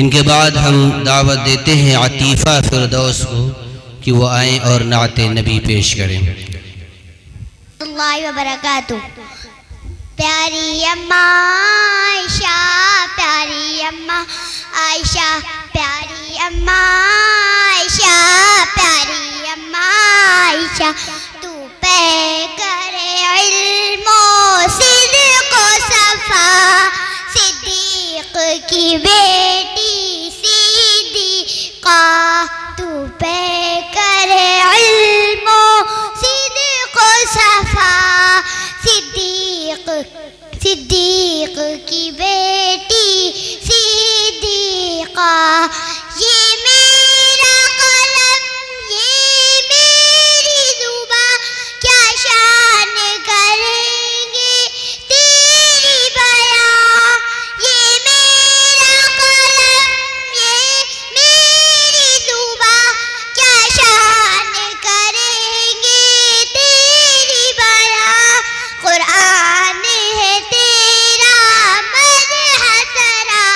ان کے بعد ہم دعوت دیتے ہیں عطیفہ فردوس کو کہ وہ آئیں اور نعت نبی پیش کریں۔ اللہ وبرکاتہ۔ پیاری اماں عائشہ، پیاری اماں عائشہ، پیاری اماں عائشہ، پیاری اماں عائشہ، تو پہ کرے علم و صدق و صفا، صدیق کی بیٹی صدیقہ، تو پہ کرے علم و صدق و صفا، صدیق کی بیٹی صدیقہ۔ یہ میرا قلم، یہ میری زباں، کیا شان کریں گے تیری بیاں۔ یہ میرا قلم، یہ میری زباں، کیا شان کریں گے تیری بیاں۔ قرآن ہے تیرا مدح سرا،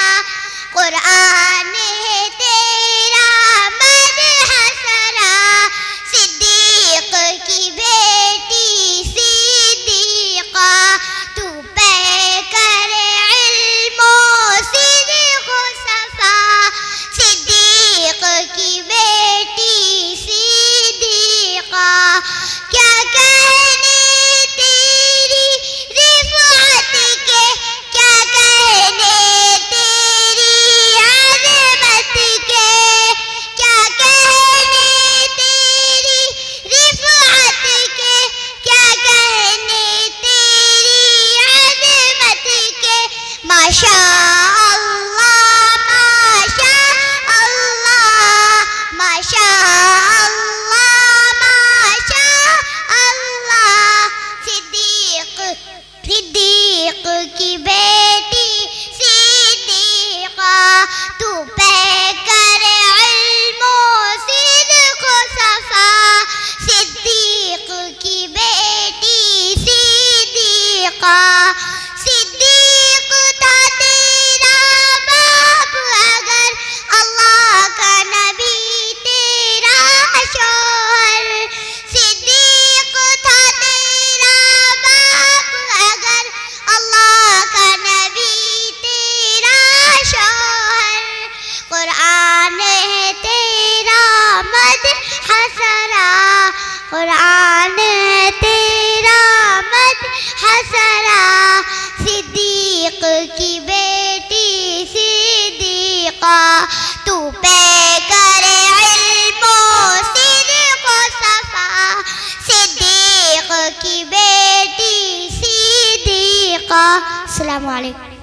قرآن ہے تیرا مدح سرا، صدیق کی بیٹی صدیقہ، تو پہ کرے علم و صدق و صفا، صدیق کی بیٹی صدیقہ۔ کیا کہنے تیری رفعت کے، کیا کہنے تیری عظمت کے، کیا کہنے تیری رفعت کے، کیا کہنے تیری عظمت کے۔ ماشاء اللہ، ماشاء اللہ، ماشاء اللہ، ماشاء اللہ، صدیق کی بیٹی صدیقہ، تو پہ کرے علم و صدق و صفا، صدیق کی بیٹی صدیقہ۔ صدیق تھا تیرا باپ اگر اللہ کا نبی تیرا شوہر، صدیق تھا تیرا باپ اگر اللہ کا نبی تیرا شوہر۔ قرآن ہے تیرا مدح سرا، قرآن ہے تیرا مدح سرا، صدیق کی بیٹی صدیقہ، تو پہ کرے علم و صدق و صفا، صدیق کی بیٹی صدیقہ۔ السلام علیکم۔